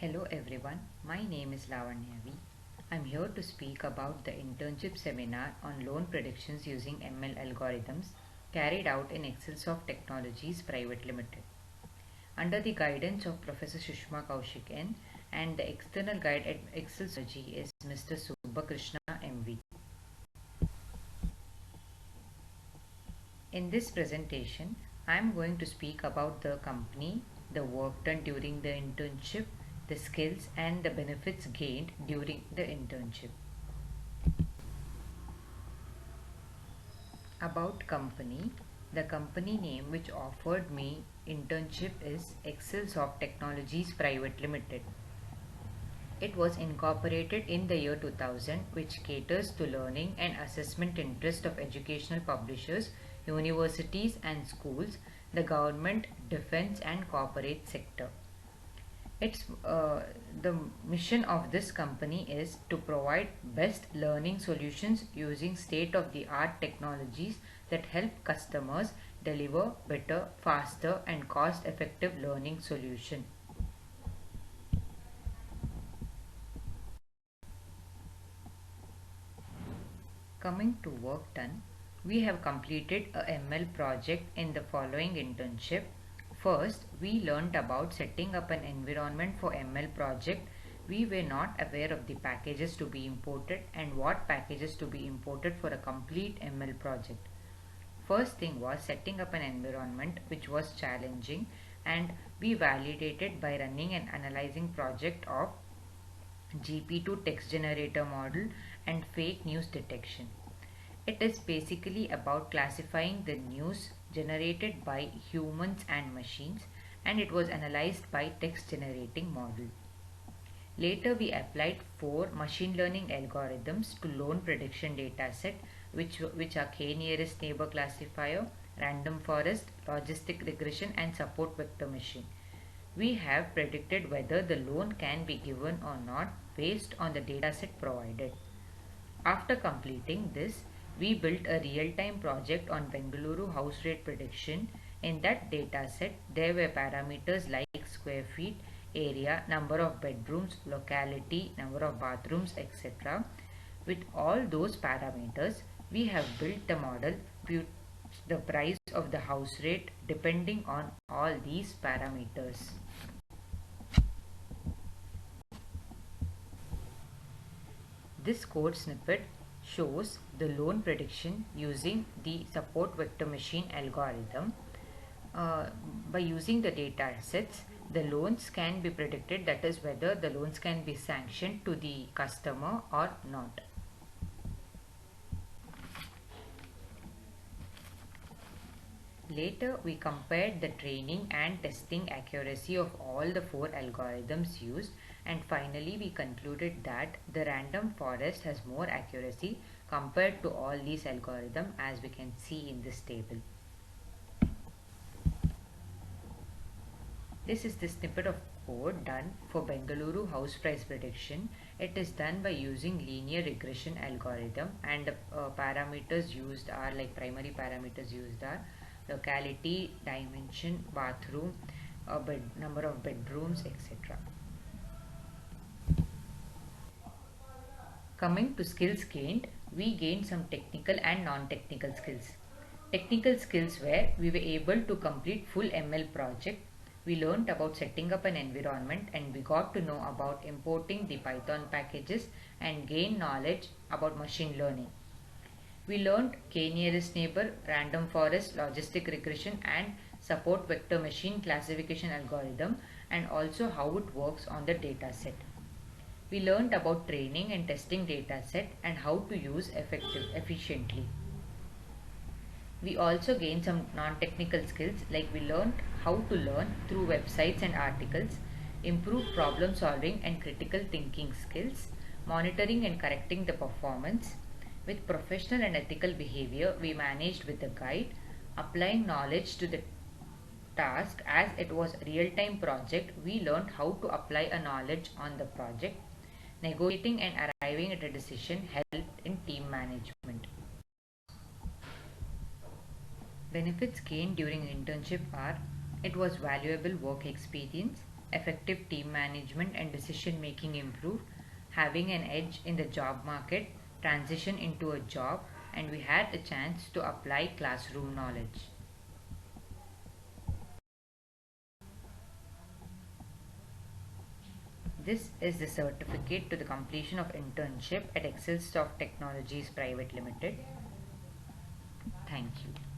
Hello everyone, my name is Lavanya V. I'm here to speak about the internship seminar on loan predictions using ML algorithms carried out in Excelsoft Technologies Private Limited. Under the guidance of Professor Shushma Kaushik N and the external guide at Excelsoft is Mr. Subhakrishna MV. In this presentation, I am going to speak about the company, the work done during the internship, the skills and the benefits gained during the internship. About company, the company name which offered me internship is Excelsoft Technologies Private Limited. It was incorporated in the year 2000, which caters to learning and assessment interest of educational publishers, universities and schools, the government, defense and corporate sector. The mission of this company is to provide best learning solutions using state-of-the-art technologies that help customers deliver better, faster and cost-effective learning solution. Coming to work done, we have completed a ML project in the following internship. First, we learned about setting up an environment for ML project. We were not aware of the packages to be imported and what packages to be imported for a complete ML project. First thing was setting up an environment which was challenging, and we validated by running an analyzing project of GP2 text generator model and fake news detection. It is basically about classifying the news generated by humans and machines, and it was analyzed by text generating model. Later we applied 4 machine learning algorithms to loan prediction dataset which are k-nearest neighbor classifier, random forest, logistic regression and support vector machine. We have predicted whether the loan can be given or not based on the dataset provided. After completing this, we built a real-time project on Bengaluru house rate prediction. In that dataset, there were parameters like square feet, area, number of bedrooms, locality, number of bathrooms, etc. With all those parameters, we have built the model the price of the house rate depending on all these parameters. This code snippet shows the loan prediction using the support vector machine algorithm. By using the data sets, the loans can be predicted, that is whether the loans can be sanctioned to the customer or not. Later, we compared the training and testing accuracy of all the 4 algorithms used, and finally we concluded that the random forest has more accuracy compared to all these algorithms, as we can see in this table. This is the snippet of code done for Bengaluru house price prediction. It is done by using linear regression algorithm, and parameters used are like primary parameters used are locality, dimension, bathroom, number of bedrooms, etc. Coming to skills gained, we gained some technical and non-technical skills. Technical skills where we were able to complete full ML project. We learned about setting up an environment, and we got to know about importing the Python packages and gain knowledge about machine learning. We learned k-nearest neighbor, random forest, logistic regression and support vector machine classification algorithm, and also how it works on the dataset. We learned about training and testing dataset and how to use efficiently. We also gained some non-technical skills, like we learned how to learn through websites and articles, improve problem solving and critical thinking skills, monitoring and correcting the performance. With professional and ethical behavior, we managed with a guide, applying knowledge to the task. As it was a real-time project, we learned how to apply a knowledge on the project. Negotiating and arriving at a decision helped in team management. Benefits gained during internship are: it was valuable work experience, effective team management and decision making improved, having an edge in the job market, transition into a job, and we had a chance to apply classroom knowledge. This is the certificate to the completion of internship at Excelsoft Technologies Private Limited. Thank you.